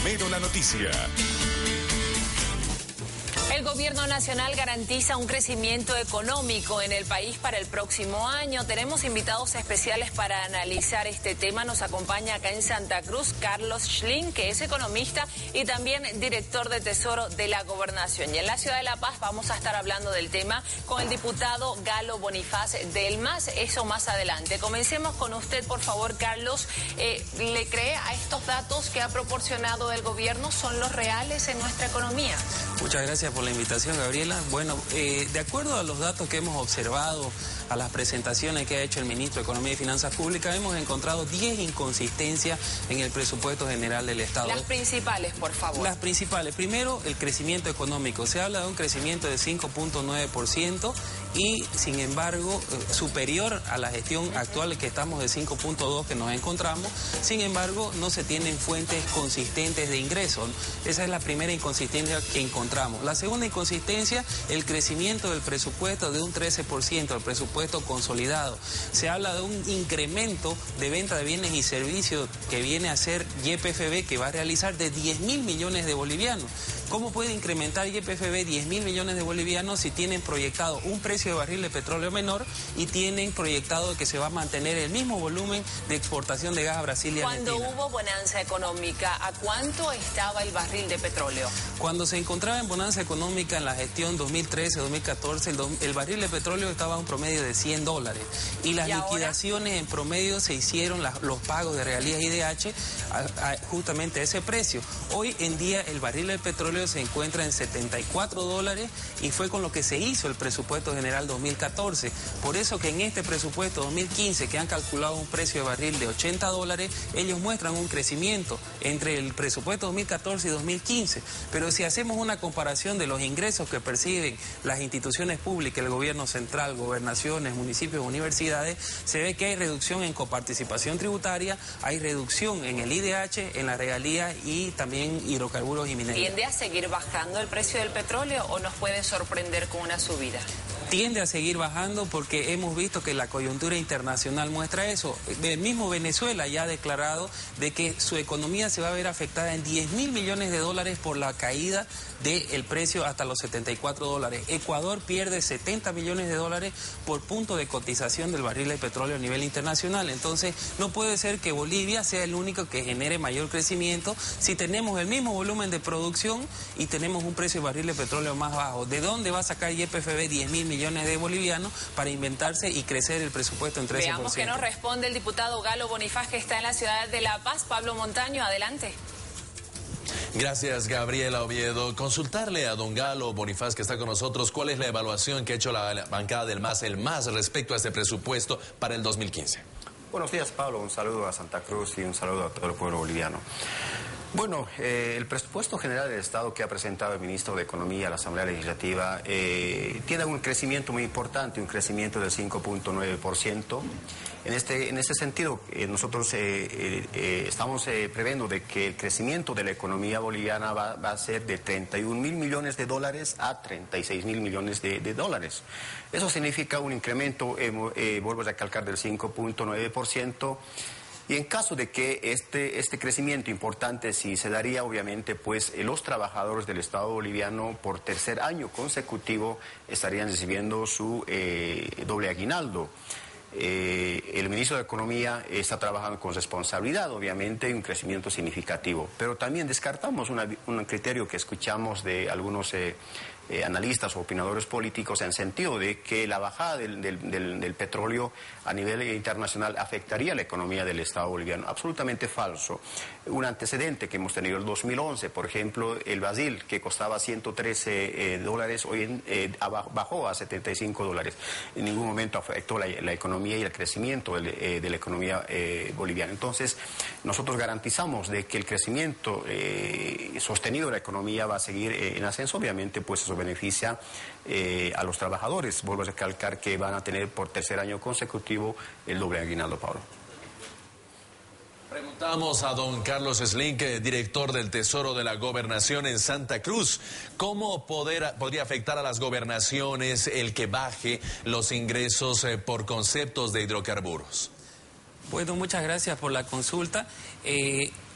Primero la noticia. El gobierno nacional garantiza un crecimiento económico en el país para el próximo año. Tenemos invitados especiales para analizar este tema. Nos acompaña acá en Santa Cruz Carlos Schling, que es economista y también director de Tesoro de la Gobernación. Y en la ciudad de La Paz vamos a estar hablando del tema con el diputado Galo Bonifaz del MAS. Eso más adelante. Comencemos con usted, por favor, Carlos. ¿Le cree a estos datos que ha proporcionado el gobierno? ¿Son los reales en nuestra economía? Muchas gracias por la invitación, Gabriela. Bueno, de acuerdo a los datos que hemos observado, a las presentaciones que ha hecho el ministro de Economía y Finanzas Públicas, hemos encontrado 10 inconsistencias en el presupuesto general del Estado. Las principales, por favor. Las principales. Primero, el crecimiento económico. Se habla de un crecimiento de 5.9% y, sin embargo, superior a la gestión actual, que estamos de 5.2% que nos encontramos. Sin embargo, no se tienen fuentes consistentes de ingresos. Esa es la primera inconsistencia que encontramos. La segunda inconsistencia, el crecimiento del presupuesto de un 13%, el presupuesto consolidado. Se habla de un incremento de venta de bienes y servicios que viene a ser YPFB, que va a realizar de 10.000 millones de bolivianos. ¿Cómo puede incrementar YPFB 10.000 millones de bolivianos si tienen proyectado un precio de barril de petróleo menor y tienen proyectado que se va a mantener el mismo volumen de exportación de gas a Brasil y Argentina? Cuando hubo bonanza económica, ¿a cuánto estaba el barril de petróleo? Cuando se encontraba en bonanza económica en la gestión 2013-2014, el barril de petróleo estaba a un promedio de $100 y las liquidaciones en promedio se hicieron los pagos de regalías IDH justamente a ese precio. Hoy en día el barril de petróleo se encuentra en $74 y fue con lo que se hizo el presupuesto general 2014. Por eso que en este presupuesto 2015, que han calculado un precio de barril de $80, ellos muestran un crecimiento entre el presupuesto 2014 y 2015. Pero si hacemos una comparación de los ingresos que perciben las instituciones públicas, el gobierno central, gobernaciones, municipios, universidades, se ve que hay reducción en coparticipación tributaria, hay reducción en el IDH, en la regalía y también hidrocarburos y minería. ¿Tiende a seguir bajando el precio del petróleo o nos puede sorprender con una subida? Tiende a seguir bajando porque hemos visto que la coyuntura internacional muestra eso. El mismo Venezuela ya ha declarado de que su economía se va a ver afectada en 10.000 millones de dólares por la caída del precio hasta los $74. Ecuador pierde 70 millones de dólares por punto de cotización del barril de petróleo a nivel internacional. Entonces, no puede ser que Bolivia sea el único que genere mayor crecimiento si tenemos el mismo volumen de producción y tenemos un precio de barril de petróleo más bajo. ¿De dónde va a sacar YPFB 10.000 millones de bolivianos para inventarse y crecer el presupuesto en 13%? Veamos qué nos responde el diputado Galo Bonifaz, que está en la ciudad de La Paz. Pablo Montaño, adelante. Gracias, Gabriela Oviedo. Consultarle a don Galo Bonifaz, que está con nosotros, cuál es la evaluación que ha hecho la bancada del MAS, el MAS, respecto a este presupuesto para el 2015. Buenos días, Pablo. Un saludo a Santa Cruz y un saludo a todo el pueblo boliviano. Bueno, el presupuesto general del Estado que ha presentado el ministro de Economía a la Asamblea Legislativa tiene un crecimiento muy importante, un crecimiento del 5.9%. En este sentido, nosotros estamos previendo de que el crecimiento de la economía boliviana va a ser de 31.000 millones de dólares a 36.000 millones de dólares. Eso significa un incremento, vuelvo a recalcar, del 5.9%. Y en caso de que este crecimiento importante sí se daría, obviamente, pues los trabajadores del Estado boliviano por tercer año consecutivo estarían recibiendo su doble aguinaldo. El ministro de Economía está trabajando con responsabilidad, obviamente, y un crecimiento significativo. Pero también descartamos un criterio que escuchamos de algunos analistas o opinadores políticos en sentido de que la bajada del petróleo a nivel internacional afectaría la economía del Estado boliviano. Absolutamente falso. Un antecedente que hemos tenido en el 2011, por ejemplo, el Brasil, que costaba $113, hoy bajó a $75. En ningún momento afectó la economía y el crecimiento de la economía boliviana. Entonces, nosotros garantizamos de que el crecimiento sostenido de la economía va a seguir en ascenso, obviamente, pues eso beneficia a los trabajadores. Vuelvo a recalcar que van a tener por tercer año consecutivo el doble aguinaldo, Pablo. Preguntamos a don Carlos Schling, director del Tesoro de la Gobernación en Santa Cruz, ¿cómo podría afectar a las gobernaciones el que baje los ingresos por conceptos de hidrocarburos? Bueno, muchas gracias por la consulta.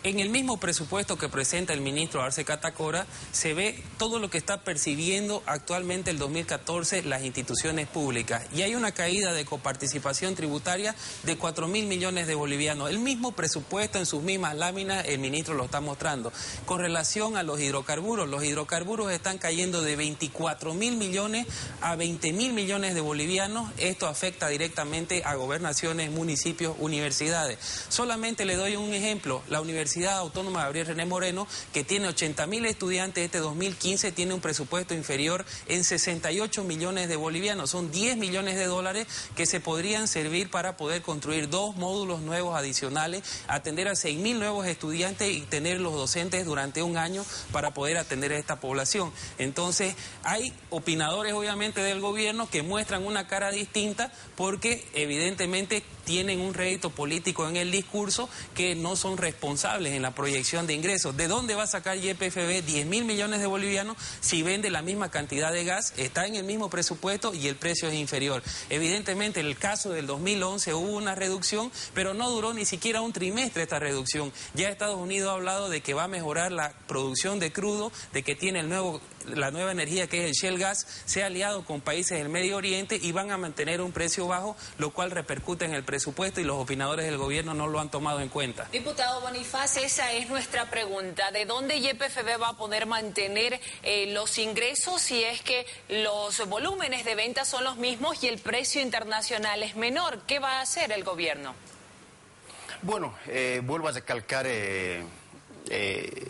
En el mismo presupuesto que presenta el ministro Arce Catacora se ve todo lo que está percibiendo actualmente el 2014 las instituciones públicas y hay una caída de coparticipación tributaria de 4.000 millones de bolivianos. El mismo presupuesto en sus mismas láminas el ministro lo está mostrando. Con relación a los hidrocarburos están cayendo de 24.000 millones a 20.000 millones de bolivianos. Esto afecta directamente a gobernaciones, municipios, universidades. Solamente le doy un ejemplo, la Universidad Autónoma Gabriel René Moreno, que tiene 80.000 estudiantes, este 2015 tiene un presupuesto inferior en 68 millones de bolivianos. Son 10 millones de dólares que se podrían servir para poder construir 2 módulos nuevos adicionales, atender a 6.000 nuevos estudiantes y tener los docentes durante un año para poder atender a esta población. Entonces, hay opinadores obviamente del gobierno que muestran una cara distinta porque evidentemente tienen un rédito político en el discurso que no son responsables en la proyección de ingresos. ¿De dónde va a sacar YPFB 10.000 millones de bolivianos si vende la misma cantidad de gas? Está en el mismo presupuesto y el precio es inferior. Evidentemente, en el caso del 2011 hubo una reducción, pero no duró ni siquiera un trimestre esta reducción. Ya Estados Unidos ha hablado de que va a mejorar la producción de crudo, de que tiene la nueva energía que es el Shell Gas, se ha aliado con países del Medio Oriente y van a mantener un precio bajo, lo cual repercute en el presupuesto y los opinadores del gobierno no lo han tomado en cuenta. Diputado Bonifaz, esa es nuestra pregunta. ¿De dónde YPFB va a poder mantener los ingresos si es que los volúmenes de ventas son los mismos y el precio internacional es menor? ¿Qué va a hacer el gobierno? Bueno, vuelvo a recalcar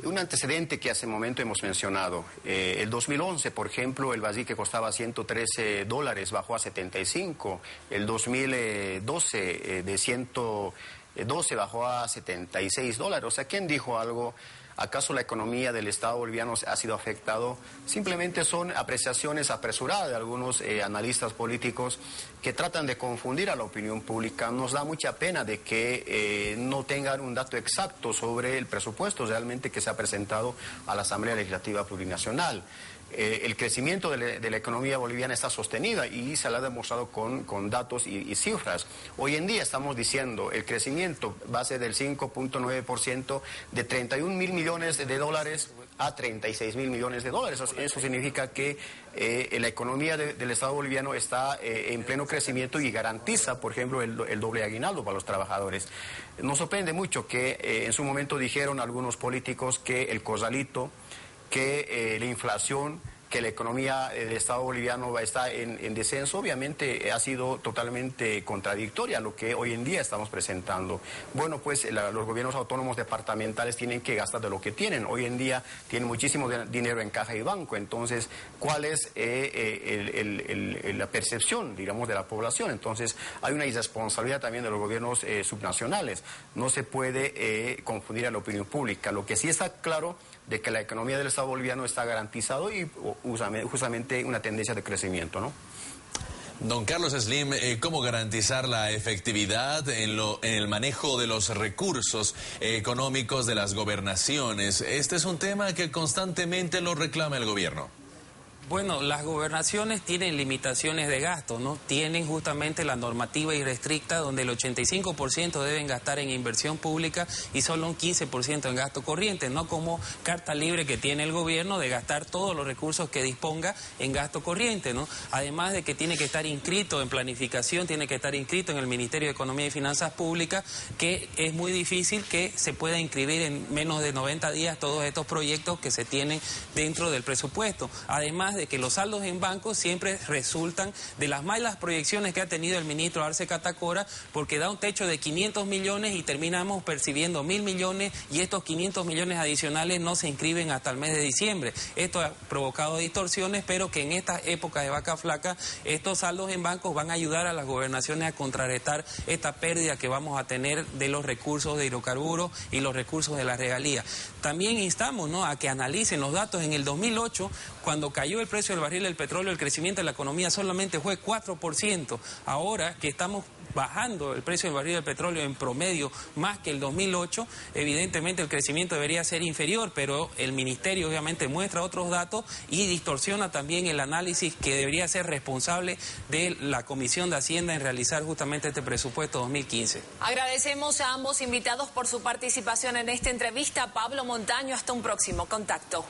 un antecedente que hace un momento hemos mencionado. El 2011, por ejemplo, el barril que costaba $113 bajó a 75. El 2012 de 112 bajó a $76. O sea, ¿quién dijo algo? ¿Acaso la economía del Estado boliviano ha sido afectado? Simplemente son apreciaciones apresuradas de algunos analistas políticos que tratan de confundir a la opinión pública. Nos da mucha pena de que no tengan un dato exacto sobre el presupuesto realmente que se ha presentado a la Asamblea Legislativa Plurinacional. El crecimiento de la economía boliviana está sostenida y se la ha demostrado con datos y cifras. Hoy en día estamos diciendo el crecimiento va a ser del 5.9% de 31.000 millones de dólares a 36.000 millones de dólares. Eso significa que la economía del Estado boliviano está en pleno crecimiento y garantiza, por ejemplo, el doble aguinaldo para los trabajadores. Nos sorprende mucho que en su momento dijeron algunos políticos que el corralito, que la inflación, que la economía del Estado boliviano está en descenso, obviamente ha sido totalmente contradictoria a lo que hoy en día estamos presentando. Bueno, pues los gobiernos autónomos departamentales tienen que gastar de lo que tienen. Hoy en día tienen muchísimo dinero en caja y banco. Entonces, ¿cuál es la percepción, digamos, de la población? Entonces, hay una irresponsabilidad también de los gobiernos subnacionales. No se puede confundir a la opinión pública. Lo que sí está claro de que la economía del Estado boliviano está garantizado y justamente una tendencia de crecimiento, ¿no? Don Carlos Slim, ¿cómo garantizar la efectividad en el manejo de los recursos económicos de las gobernaciones? Este es un tema que constantemente lo reclama el gobierno. Bueno, las gobernaciones tienen limitaciones de gasto, ¿no? Tienen justamente la normativa irrestricta donde el 85% deben gastar en inversión pública y solo un 15% en gasto corriente, no como carta libre que tiene el gobierno de gastar todos los recursos que disponga en gasto corriente, ¿no? Además de que tiene que estar inscrito en planificación, tiene que estar inscrito en el Ministerio de Economía y Finanzas Públicas, que es muy difícil que se pueda inscribir en menos de 90 días todos estos proyectos que se tienen dentro del presupuesto. Además de que los saldos en bancos siempre resultan de las malas proyecciones que ha tenido el ministro Arce Catacora, porque da un techo de 500 millones y terminamos percibiendo 1.000 millones y estos 500 millones adicionales no se inscriben hasta el mes de diciembre. Esto ha provocado distorsiones, pero que en estas épocas de vaca flaca estos saldos en bancos van a ayudar a las gobernaciones a contrarrestar esta pérdida que vamos a tener de los recursos de hidrocarburos y los recursos de la regalía. También instamos, ¿no?, a que analicen los datos. En el 2008, cuando cayó el precio del barril del petróleo, el crecimiento de la economía solamente fue 4%. Ahora que estamos bajando el precio del barril del petróleo en promedio más que el 2008, evidentemente el crecimiento debería ser inferior, pero el ministerio obviamente muestra otros datos y distorsiona también el análisis que debería ser responsable de la Comisión de Hacienda en realizar justamente este presupuesto 2015. Agradecemos a ambos invitados por su participación en esta entrevista. Pablo Montaño, hasta un próximo contacto.